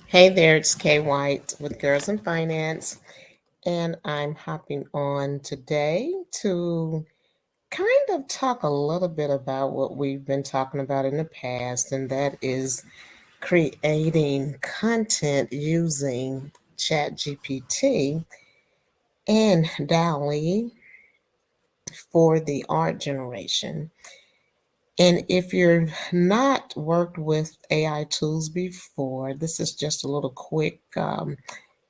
Hey there, it's Kay White with Girls in Finance, and I'm hopping on today to kind of talk a little bit about what we've been talking about in the past, and that is creating content using ChatGPT and DALL-E for the art generation. And if you're not worked with AI tools before, this is just a little quick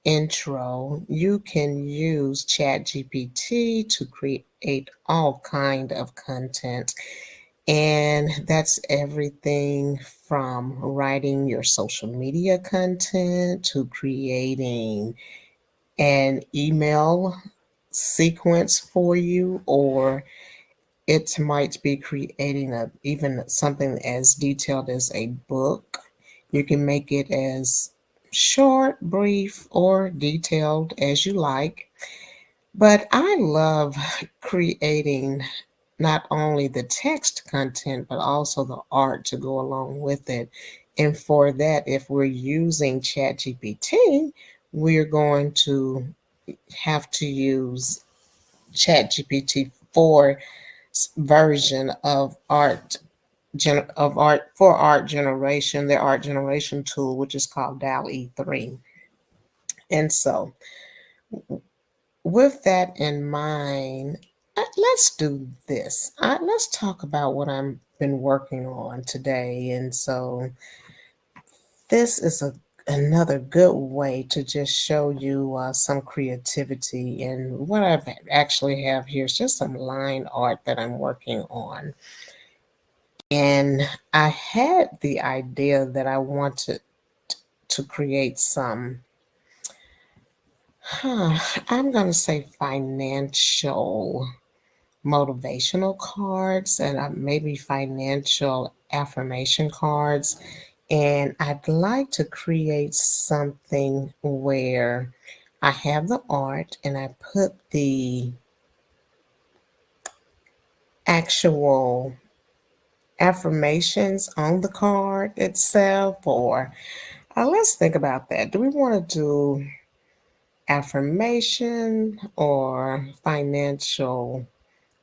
intro. You can use ChatGPT to create all kind of content, and that's everything from writing your social media content to creating an email sequence for you, or it might be creating a even something as detailed as a book. You can make it as short, brief, or detailed as you like. But I love creating not only the text content, but also the art to go along with it. And for that, if we're using ChatGPT, we're going to have to use ChatGPT 4 version of art for art generation, the art generation tool, which is called DALL E3. And so, with that in mind, let's do this. Let's talk about what I've been working on today. And so, this is another good way to just show you some creativity. And what I actually have here is just some line art that I'm working on. And I had the idea that I wanted to create some, I'm going to say financial motivational cards and maybe financial affirmation cards. And I'd like to create something where I have the art and I put the actual affirmations on the card itself, or let's think about that. Do we want to do affirmation or financial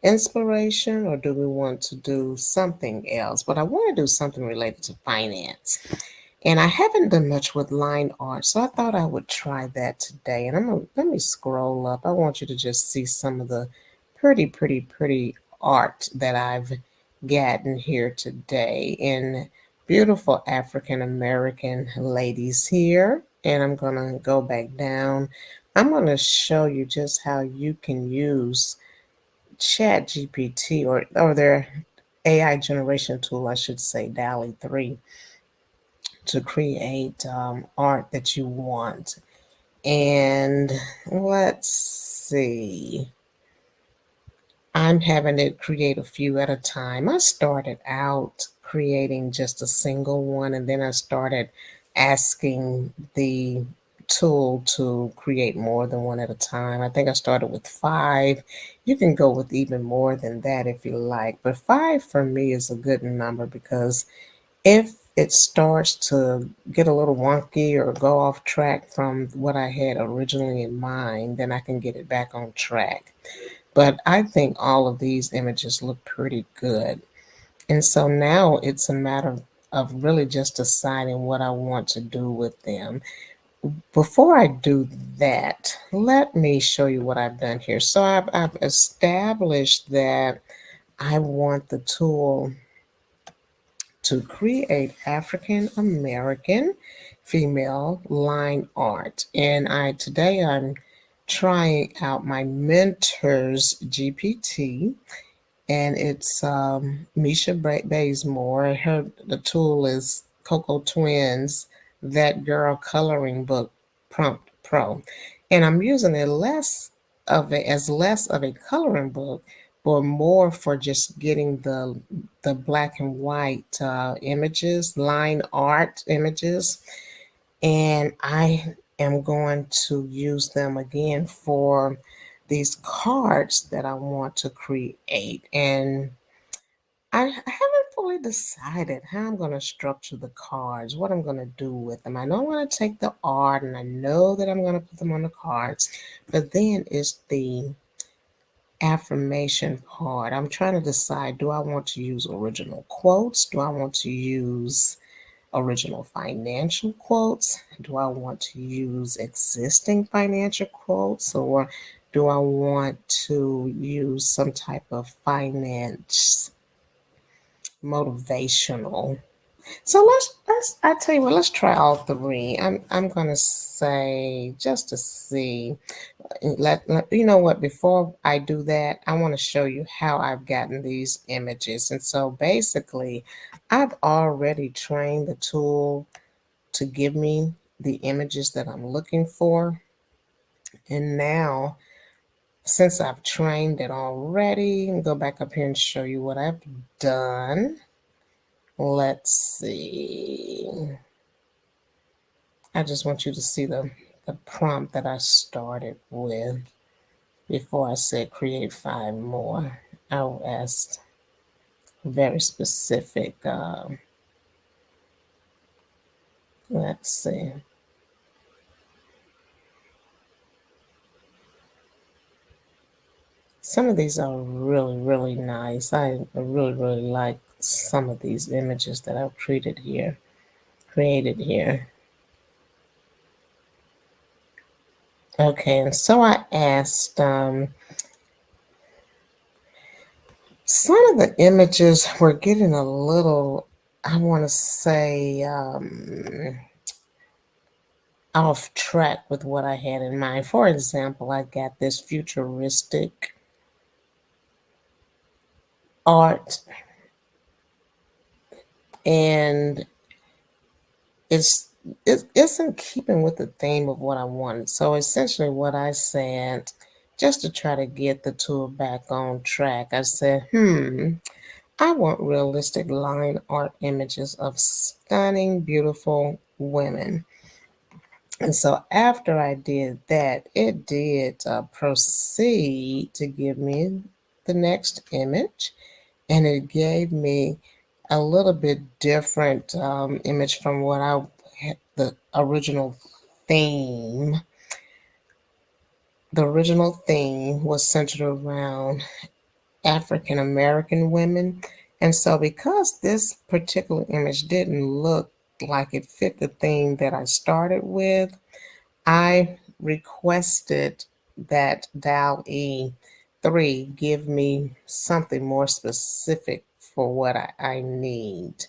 inspiration, or do we want to do something else? But I want to do something related to finance. And I haven't done much with line art, so I thought I would try that today. And let me scroll up. I want you to just see some of the pretty art that I've gotten here today. And beautiful African American ladies here. And I'm going to go back down. I'm going to show you just how you can use ChatGPT or their AI generation tool, I should say, DALL-E 3, to create art that you want. And let's see. I'm having it create a few at a time. I started out creating just a single one, and then I started asking the tool to create more than one at a time. I think I started with 5. You can go with even more than that if you like, but 5 for me is a good number, because if it starts to get a little wonky or go off track from what I had originally in mind, then I can get it back on track. But I think all of these images look pretty good. And so now it's a matter of really just deciding what I want to do with them. Before I do that, let me show you what I've done here. So I've established that I want the tool to create African American female line art. And I'm trying out my mentor's GPT, and it's Misha Bazemore. The tool is Coco Twins, That Girl Coloring Book Prompt Pro, and I'm using it less of a coloring book, but more for just getting the black and white images, line art images, and I am going to use them again for these cards that I want to create. And I haven't fully decided how I'm going to structure the cards, what I'm going to do with them. I know I'm going to take the art and I know that I'm going to put them on the cards, but then it's the affirmation part. I'm trying to decide, do I want to use original quotes? Do I want to use original financial quotes? Do I want to use existing financial quotes? Or do I want to use some type of finance motivational? So let's I tell you what, let's try all three. I'm gonna say just to see. You know what, before I do that, I want to show you how I've gotten these images. And so basically, I've already trained the tool to give me the images that I'm looking for. And now, since I've trained it already, I'll go back up here and show you what I've done. Let's see. I just want you to see the prompt that I started with before I said create 5 more. I asked very specific, let's see. Some of these are really, really nice. I really, really like some of these images that I've created here. Okay, and so I asked, some of the images were getting a little, I want to say, off track with what I had in mind. For example, I got this futuristic art, and it's it's in keeping with the theme of what I wanted. So essentially, what I said, just to try to get the tool back on track, I said, I want realistic line art images of stunning, beautiful women. And so after I did that, it did proceed to give me the next image, and it gave me a little bit different image from what I had, the original theme. The original theme was centered around African American women. And so, because this particular image didn't look like it fit the theme that I started with, I requested that DALL-E 3 give me something more specific for what I need.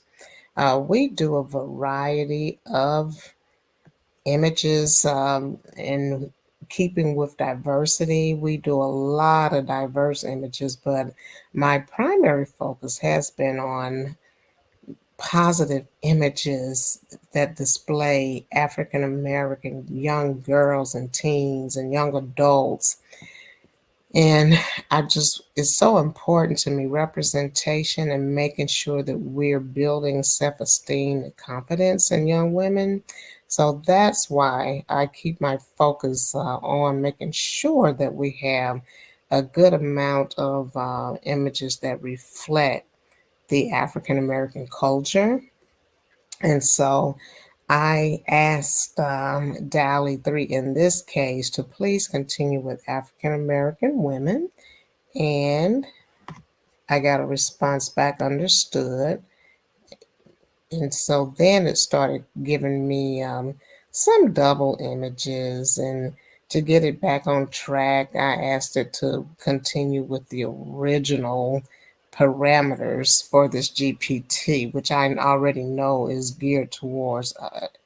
We do a variety of images in keeping with diversity. We do a lot of diverse images, but my primary focus has been on positive images that display African American young girls and teens and young adults. And it's so important to me, representation and making sure that we're building self esteem and confidence in young women. So that's why I keep my focus on making sure that we have a good amount of images that reflect the African American culture. And so I asked DALL-E 3 in this case to please continue with African American women. And I got a response back, understood. And so then it started giving me some double images. And to get it back on track, I asked it to continue with the original parameters for this GPT, which I already know is geared towards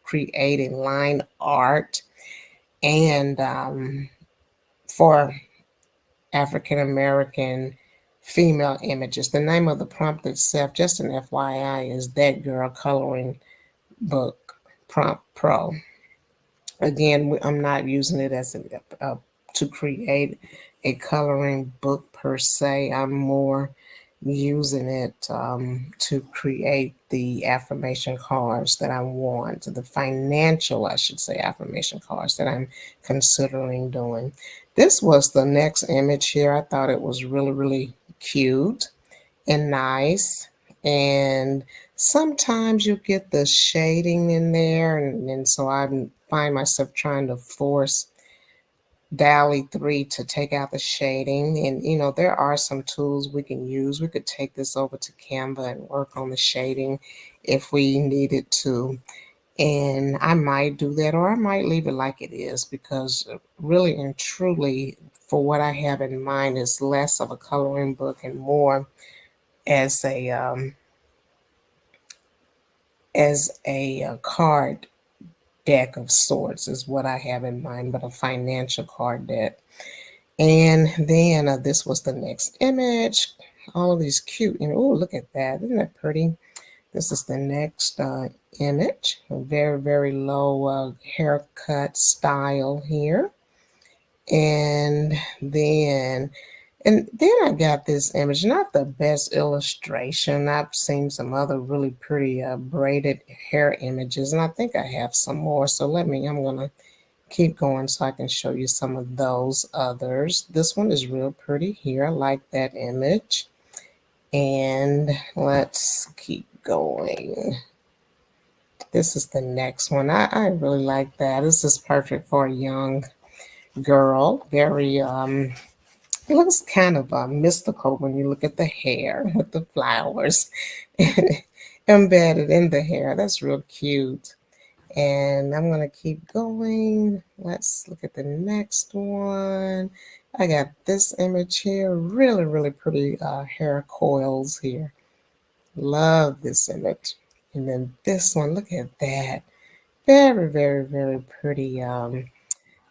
creating line art and for African American female images. The name of the prompt itself, just an FYI, is That Girl Coloring Book Prompt Pro. Again, I'm not using it as to create a coloring book per se. I'm more using it to create the affirmation cards that I want, the financial, I should say, affirmation cards that I'm considering doing. This was the next image here. I thought it was really, really cute and nice. And sometimes you get the shading in there, and so I find myself trying to force DALL-E 3 to take out the shading. And there are some tools we can use. We could take this over to Canva and work on the shading if we needed to. And I might do that, or I might leave it like it is, because really and truly, for what I have in mind, is less of a coloring book and more as a card deck of sorts is what I have in mind, but a financial card deck. And then this was the next image. All of these cute, oh, look at that. Isn't that pretty? This is the next image. A very, very low haircut style here. And then I got this image, not the best illustration. I've seen some other really pretty braided hair images, and I think I have some more. So I'm going to keep going so I can show you some of those others. This one is real pretty here. I like that image. And let's keep going. This is the next one. I really like that. This is perfect for a young girl. Very, it looks kind of mystical when you look at the hair with the flowers embedded in the hair. That's real cute. And I'm going to keep going. Let's look at the next one. I got this image here. Really, really pretty hair coils here. Love this image. And then this one, look at that. Very, very, very pretty.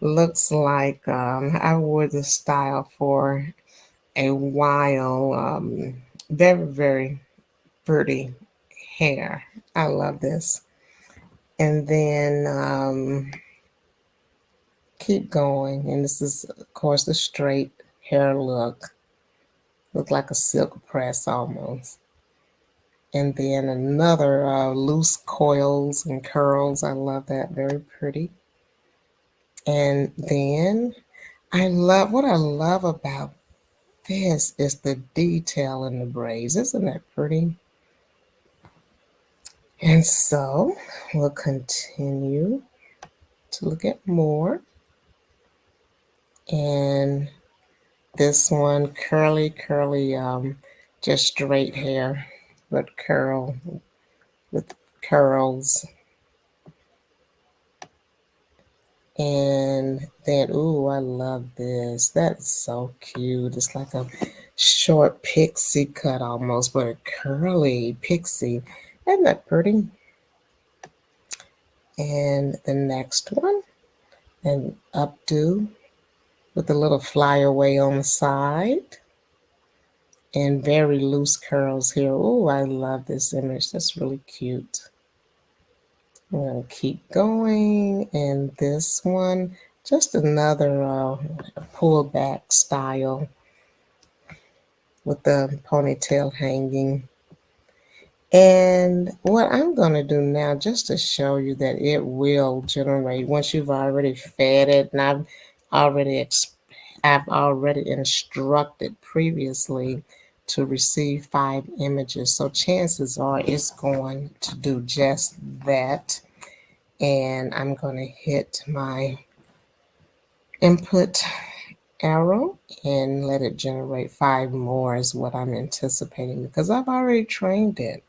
Looks like I wore this style for a while. Very, very pretty hair. I love this. And then keep going. And this is, of course, the straight hair look. Look like a silk press almost. And then another loose coils and curls. I love that. Very pretty. And then what I love about this is the detail in the braids. Isn't that pretty? And so we'll continue to look at more. And this one, curly, just straight hair, but with curls. And then, ooh, I love this. That's so cute. It's like a short pixie cut almost, but a curly pixie. Isn't that pretty? And the next one, an updo with a little flyaway on the side. And very loose curls here. Oh, I love this image. That's really cute. I'm going to keep going. And this one, just another pullback style with the ponytail hanging. And what I'm going to do now, just to show you that it will generate once you've already fed it, and I've already instructed previously to receive 5 images. So chances are it's going to do just that. And I'm going to hit my input arrow and let it generate 5 more is what I'm anticipating, because I've already trained it.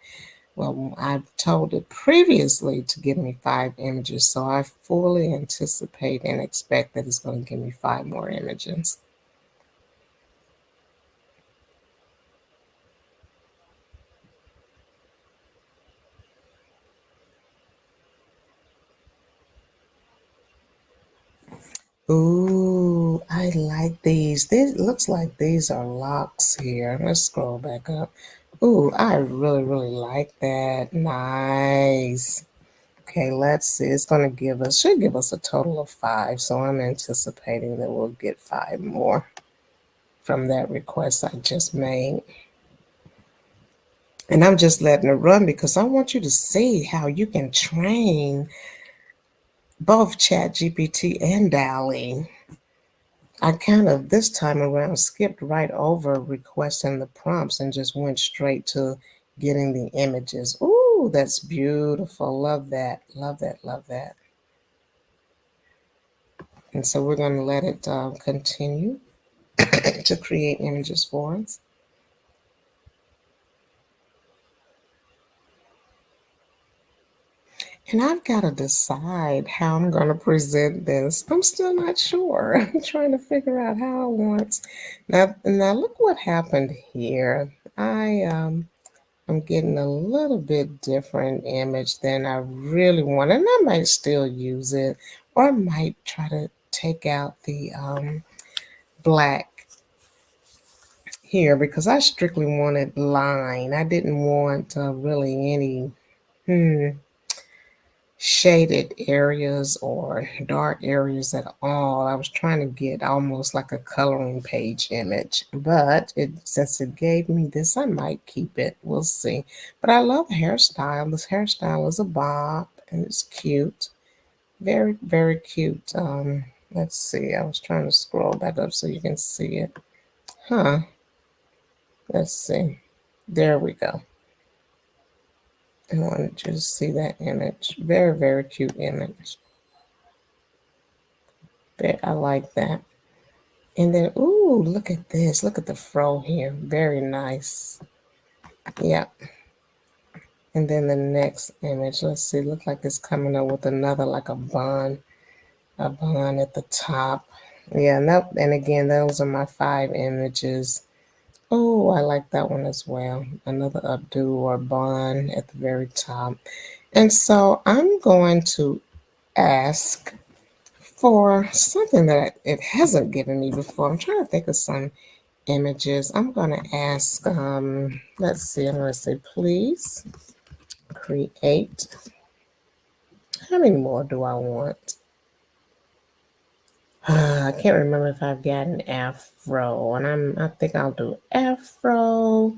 Well, I've told it previously to give me 5 images, so I fully anticipate and expect that it's going to give me 5 more images. Ooh, I like these. This looks like these are locks here. Let's scroll back up. Ooh, I really, really like that. Nice. Okay, let's see. It's going to should give us a total of 5. So I'm anticipating that we'll get 5 more from that request I just made. And I'm just letting it run because I want you to see how you can train both ChatGPT and DALL-E. I kind of, this time around, skipped right over requesting the prompts and just went straight to getting the images. Ooh, that's beautiful. Love that. Love that. Love that. And so we're going to let it continue to create images for us. And I've got to decide how I'm going to present this. I'm still not sure. I'm trying to figure out how I want. Now look what happened here. I'm getting a little bit different image than I really want, and I might still use it, or I might try to take out the black here because I strictly wanted line. I didn't want really any hmm, shaded areas or dark areas at all. I was trying to get almost like a coloring page image, but since it gave me this, I might keep it. We'll see. But I love the hairstyle. This hairstyle is a bob and it's cute. Very, very cute. Let's see. I was trying to scroll back up so you can see it. Huh. Let's see. There we go. I wanted you to see that image. Very, very cute image. I like that. And then, ooh, look at this. Look at the fro here. Very nice. Yeah. And then the next image, let's see, look like it's coming up with another, like a bun at the top. Yeah, and again, those are my 5 images. Oh, I like that one as well. Another updo or bun at the very top. And so I'm going to ask for something that it hasn't given me before. I'm trying to think of some images. I'm going to ask, let's see, I'm going to say, please create. How many more do I want? I can't remember if I've got an afro, and I think I'll do afro.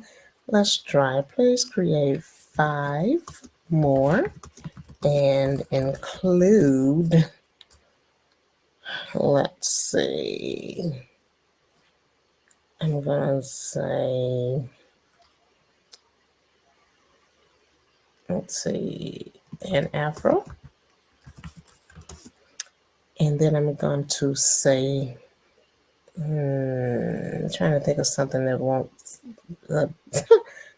Let's try. Please create 5 more and include, let's see, I'm going to say, let's see, an afro. And then I'm going to say, I'm trying to think of something that won't uh,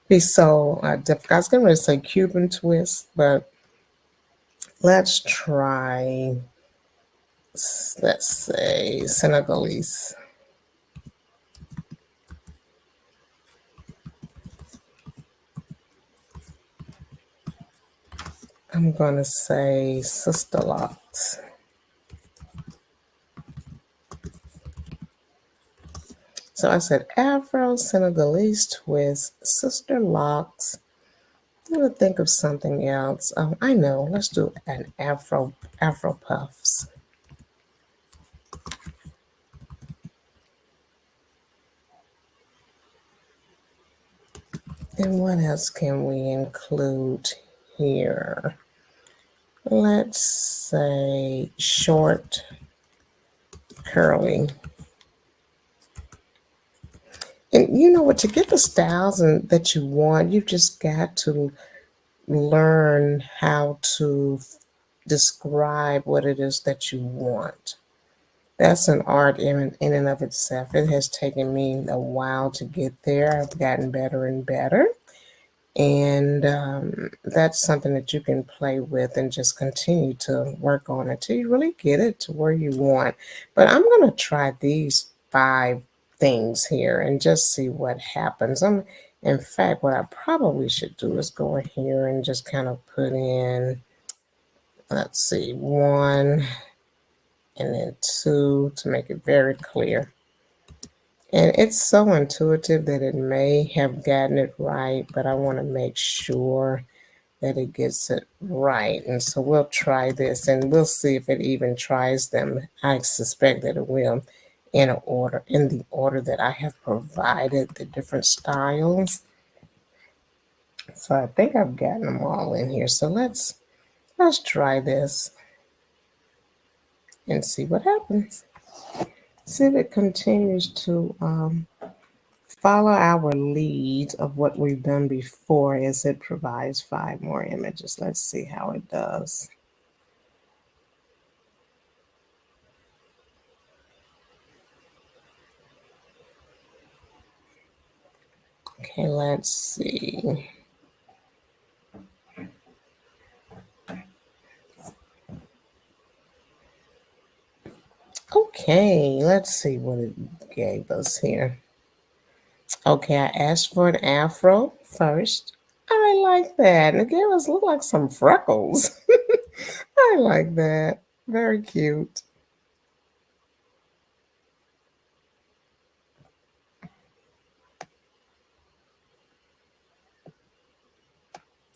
be so difficult. I was going to say Cuban twist, but let's try, let's say Senegalese. I'm going to say sister locks. So I said Afro, Senegalese twist, sister locks. I'm going to think of something else. Oh, I know. Let's do an Afro puffs. And what else can we include here? Let's say short, curly. And you know what? To get the styles that you want, you've just got to learn how to describe what it is that you want. That's an art in and of itself. It has taken me a while to get there. I've gotten better and better. And that's something that you can play with and just continue to work on until you really get it to where you want. But I'm going to try these 5 things here and just see what happens. In fact, what I probably should do is go in here and just kind of put in, let's see, 1 and then 2 to make it very clear. And it's so intuitive that it may have gotten it right, but I want to make sure that it gets it right. And so we'll try this and we'll see if it even tries them. I suspect that it will in the order that I have provided the different styles. So I think I've gotten them all in here. So let's try this and see what happens. See if it continues to follow our lead of what we've done before as it provides 5 more images. Let's see how it does. Okay, let's see. Okay, let's see what it gave us here. Okay, I asked for an afro first. I like that. And it gave us look like some freckles. I like that. Very cute.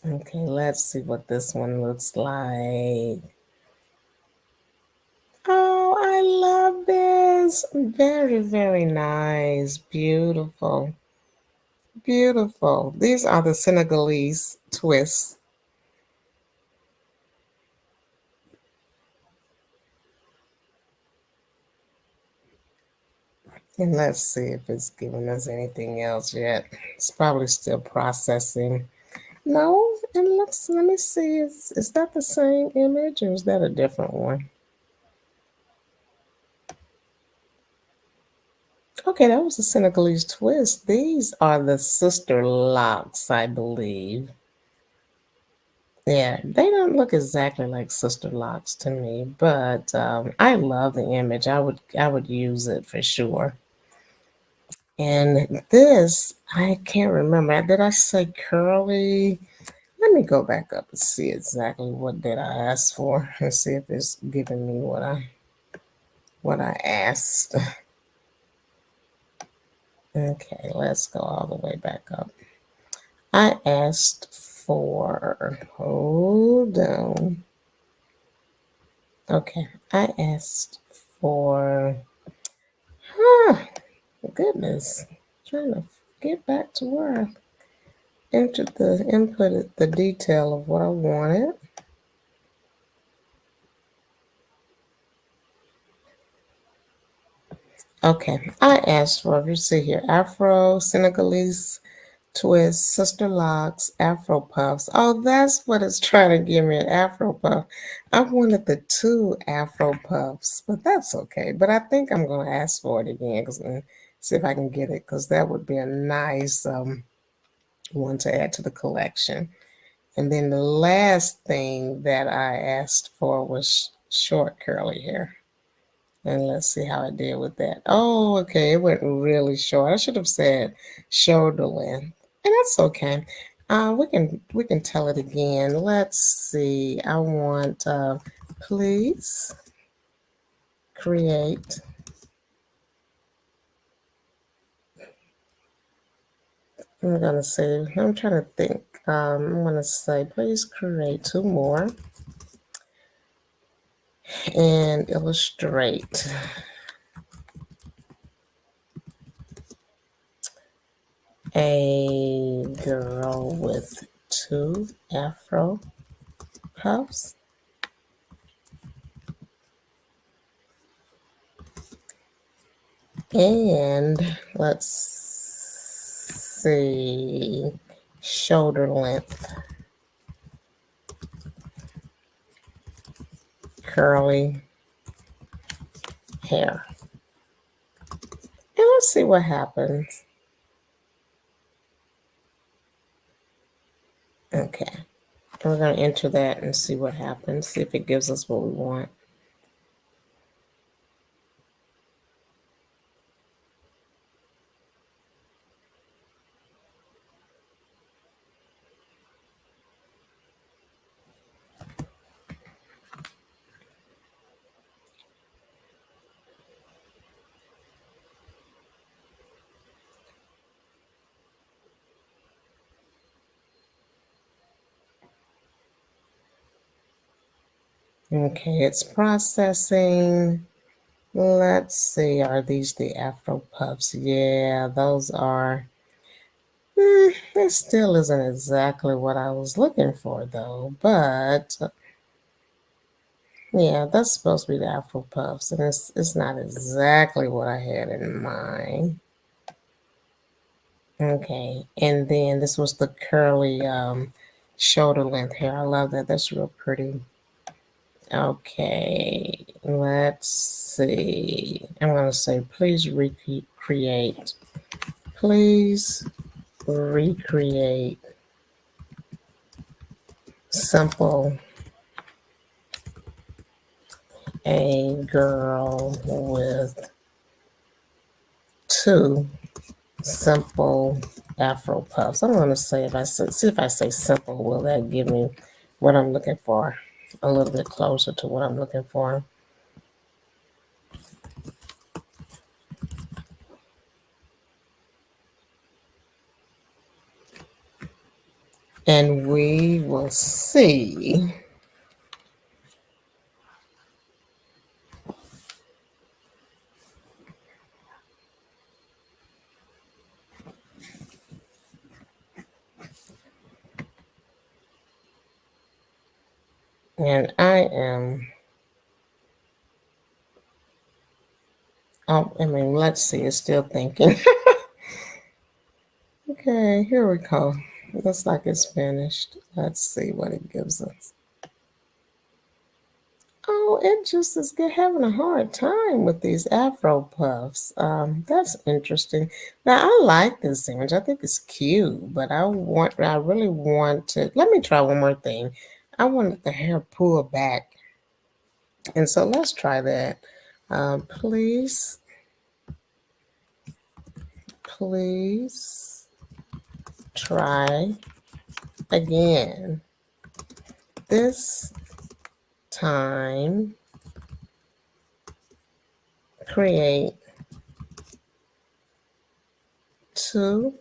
Okay, let's see what this one looks like. Oh, I love this. Very, very nice. Beautiful. Beautiful. These are the Senegalese twists. And let's see if it's giving us anything else yet. It's probably still processing. No, it looks, let me see, is that the same image or is that a different one? Okay, that was a Senegalese twist. These are the sister locks, I believe. Yeah, they don't look exactly like sister locks to me, but I love the image. I would use it for sure. And this, I can't remember. Did I say curly? Let me go back up and see exactly what did I ask for and see if it's giving me what I asked. Okay, let's go all the way back up. I asked for, hold on. Okay, I asked for, huh, goodness, trying to get back to where I entered the input the detail of what I wanted. Okay, I asked for, if you see here, Afro, Senegalese twist, sister locks, Afro puffs. Oh, that's what it's trying to give me, an Afro puff. I wanted the two Afro puffs, but that's okay. But I think I'm going to ask for it again and see if I can get it because that would be a nice one to add to the collection. And then the last thing that I asked for was short curly hair. And let's see how I did with that. Oh, okay. It went really short. I should have said shoulder length. And that's okay. We can tell it again. Let's see. I want please create. I'm gonna say, I'm trying to think. I'm gonna say please create 2 more and illustrate a girl with 2 Afro puffs. And let's see, shoulder length, curly hair. And let's see what happens. Okay. We're going to enter that and see what happens, see if it gives us what we want. Okay, it's processing. Let's see, are these the Afro puffs? Yeah, those are. It still isn't exactly what I was looking for, though. But yeah, that's supposed to be the Afro puffs, and it's not exactly what I had in mind. Okay, and then this was the curly shoulder length hair. I love that. That's real pretty. Okay, let's see. I'm going to say, please recreate. Please recreate simple a girl with two simple afro puffs. I'm going to say, if I say, see if I say simple, will that give me what I'm looking for? A little bit closer to what I'm looking for. And we will see. And I am, oh, I mean, let's see, it's still thinking. Okay, here we go. Looks like it's finished. Let's see what it gives us. Oh, it just is having a hard time with these Afro puffs. That's interesting. Now I like this image. I think it's cute, but I really want to. Let me try one more thing. I want the hair pull back, and so let's try that. Please, please try again. This time, create two.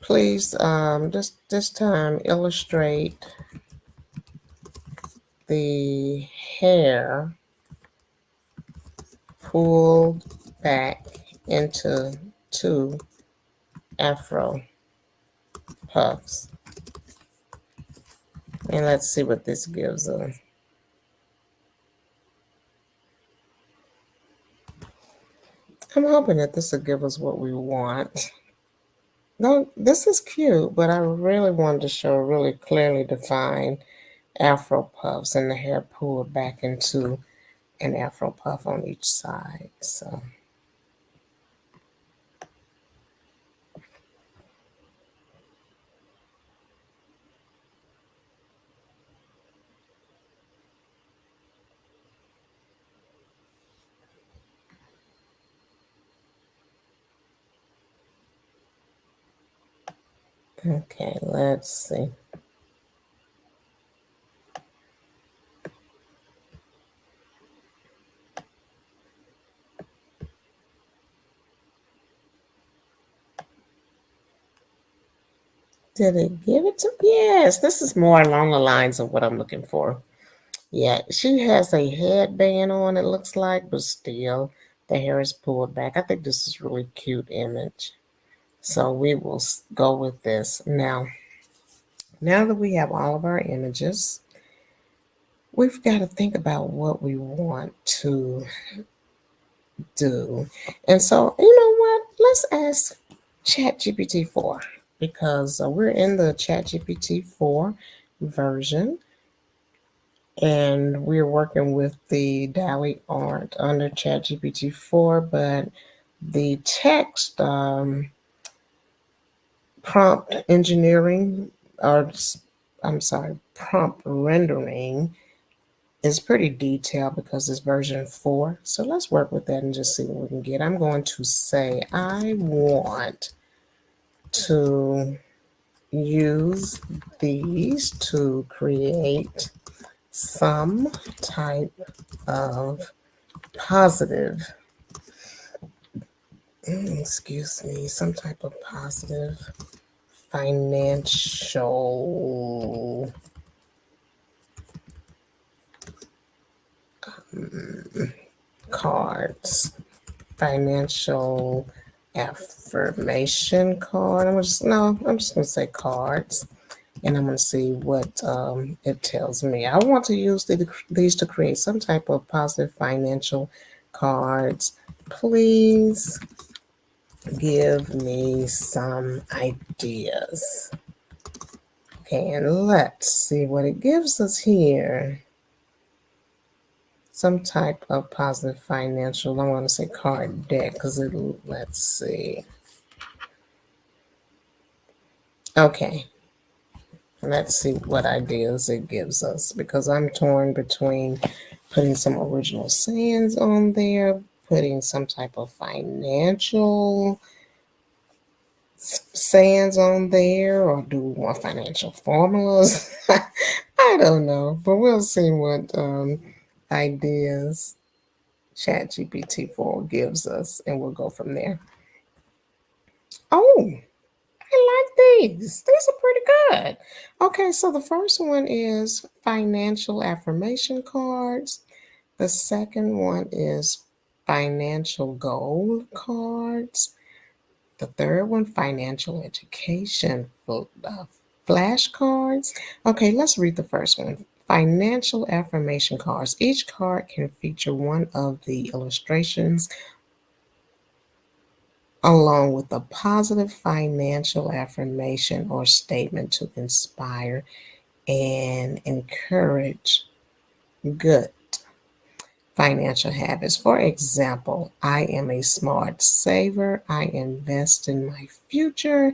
Please, this time illustrate the hair pulled back into two afro puffs. And let's see what this gives us. I'm hoping that this will give us what we want. No, this is cute, but I really wanted to show really clearly defined afro puffs and the hair pulled back into an afro puff on each side. So okay, let's see. Did it give it to me? Yes, this is more along the lines of what I'm looking for. Yeah, she has a headband on, it looks like, but still the hair is pulled back. I think this is really cute image. So we will go with this. Now that we have all of our images, we've got to think about what we want to do. And so, you know what? Let's ask ChatGPT 4 because we're in the ChatGPT 4 version and we're working with the DALL-E art under ChatGPT 4, but the text prompt engineering, or I'm sorry, prompt rendering is pretty detailed because it's version 4. So let's work with that and just see what we can get. I'm going to say I want to use these to create some type of positive, excuse me, some type of positive financial cards, financial affirmation card. I'm just gonna say cards, and I'm gonna see what it tells me. I want to use these to create some type of positive financial cards. Please give me some ideas. Okay, and let's see what it gives us here. Some type of positive financial, I want to say card deck, because let's see. Okay, let's see what ideas it gives us, because I'm torn between putting some original sayings on there, putting some type of financial sayings on there, or do we want financial formulas? I don't know, but we'll see what ideas ChatGPT 4 gives us, and we'll go from there. Oh, I like these. These are pretty good. Okay, so the first one is financial affirmation cards. The second one is financial goal cards. The third one, financial education flashcards. Okay, let's read the first one. Financial affirmation cards. Each card can feature one of the illustrations along with a positive financial affirmation or statement to inspire and encourage good financial habits. For example, I am a smart saver. I invest in my future.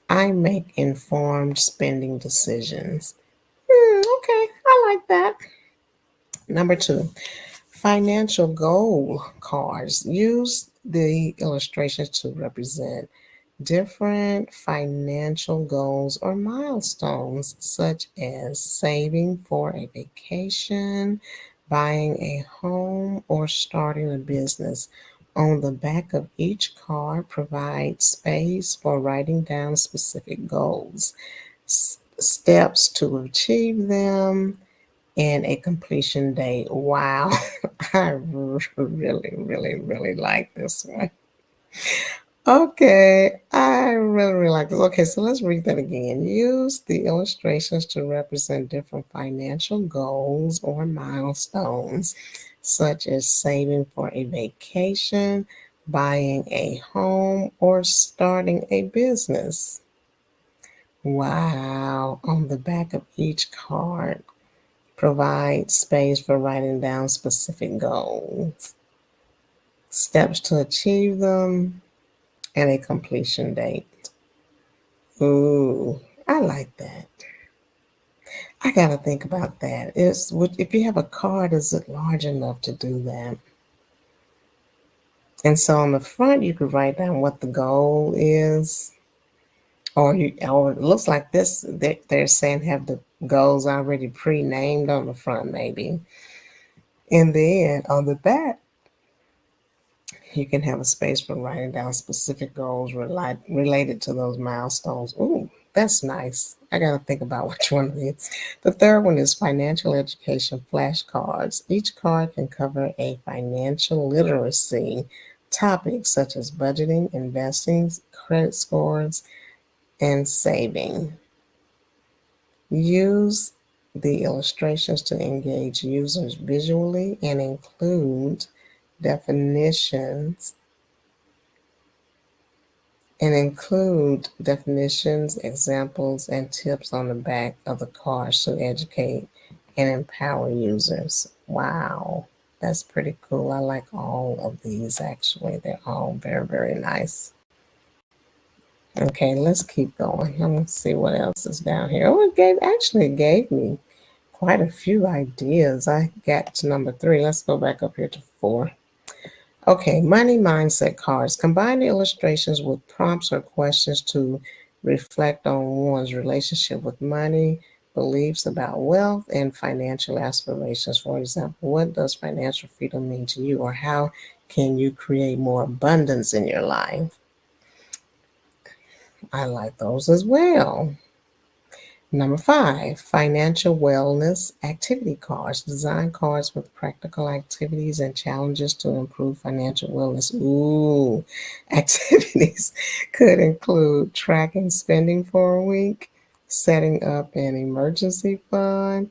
I make informed spending decisions. Okay, I like that. Number two, financial goal cards. Use the illustrations to represent different financial goals or milestones, such as saving for a vacation, buying a home, or starting a business. On the back of each card, provide space for writing down specific goals, steps to achieve them, and a completion date. Wow, I really like this one. Okay, I really like this. Okay, so let's read that again. Use the illustrations to represent different financial goals or milestones, such as saving for a vacation, buying a home, or starting a business. Wow, on the back of each card, provide space for writing down specific goals, steps to achieve them, and a completion date. Ooh, I like that. I gotta think about that. If you have a card, is it large enough to do that? And so on the front, you could write down what the goal is, or it looks like this. They're saying have the goals already pre-named on the front, maybe. And then on the back, you can have a space for writing down specific goals related to those milestones. Ooh, that's nice. I got to think about which one it is. The third one is financial education flashcards. Each card can cover a financial literacy topic such as budgeting, investing, credit scores, and saving. Use the illustrations to engage users visually and definitions include definitions, examples, and tips on the back of the cards to educate and empower users. Wow, that's pretty cool. I like all of these actually. They're all very nice. Okay, let's keep going. I'm gonna see what else is down here. Oh, it gave me quite a few ideas. I got to number 3. Let's go back up here to 4. Okay, money mindset cards. Combine the illustrations with prompts or questions to reflect on one's relationship with money, beliefs about wealth, and financial aspirations. For example, what does financial freedom mean to you, or how can you create more abundance in your life? I like those as well. Number 5, financial wellness activity cards. Design cards with practical activities and challenges to improve financial wellness. Ooh, activities could include tracking spending for a week, setting up an emergency fund,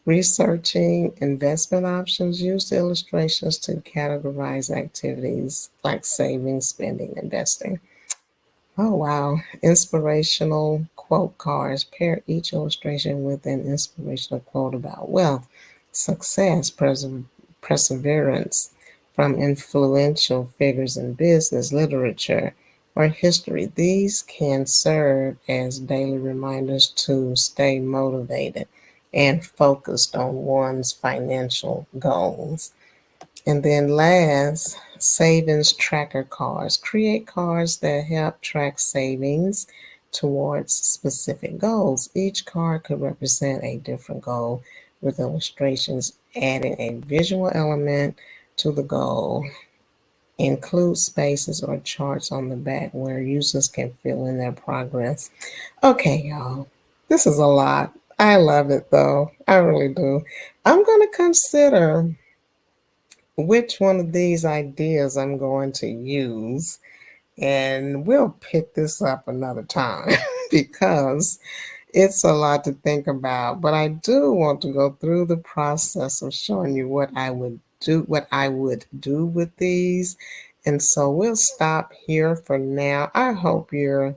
researching investment options. Use the illustrations to categorize activities like saving, spending, investing. Oh, wow. Inspirational quote cards. Pair each illustration with an inspirational quote about wealth, success, perseverance from influential figures in business, literature, or history. These can serve as daily reminders to stay motivated and focused on one's financial goals. And then last, savings tracker cards. Create cards that help track savings towards specific goals. Each card could represent a different goal with illustrations adding a visual element to the goal. Include spaces or charts on the back where users can fill in their progress. Okay, y'all. This is a lot. I love it though. I really do. I'm going to consider which one of these ideas I'm going to use, and we'll pick this up another time because it's a lot to think about. But I do want to go through the process of showing you what I would do with these. And so we'll stop here for now. I hope you're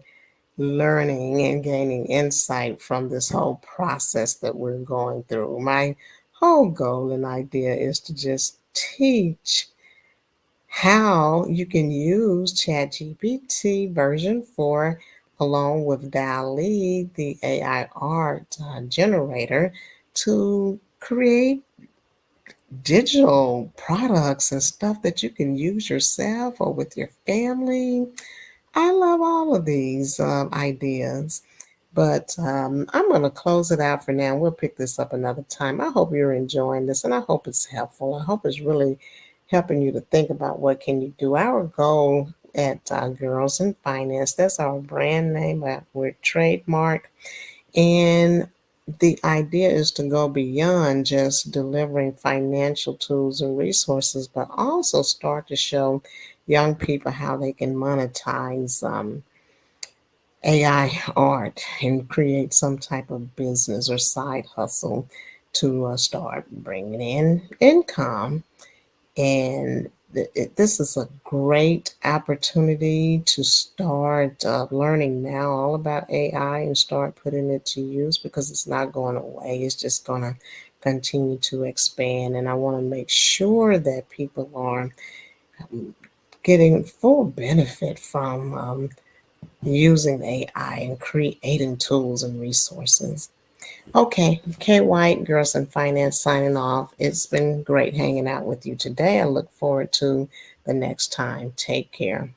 learning and gaining insight from this whole process that we're going through. My whole goal and idea is to just teach how you can use ChatGPT version 4 along with DALL-E, the AI art generator, to create digital products and stuff that you can use yourself or with your family. I love all of these ideas. But I'm going to close it out for now. We'll pick this up another time. I hope you're enjoying this, and I hope it's helpful. I hope it's really helping you to think about what can you do. Our goal at Girls in Finance, that's our brand name. We're trademarked, and the idea is to go beyond just delivering financial tools and resources, but also start to show young people how they can monetize AI art and create some type of business or side hustle to start bringing in income. And this is a great opportunity to start learning now all about AI and start putting it to use because it's not going away. It's just going to continue to expand. And I want to make sure that people are um, getting full benefit from using AI and creating tools and resources. Okay, Kay White, Girls in Finance, signing off. It's been great hanging out with you today. I look forward to the next time. Take care.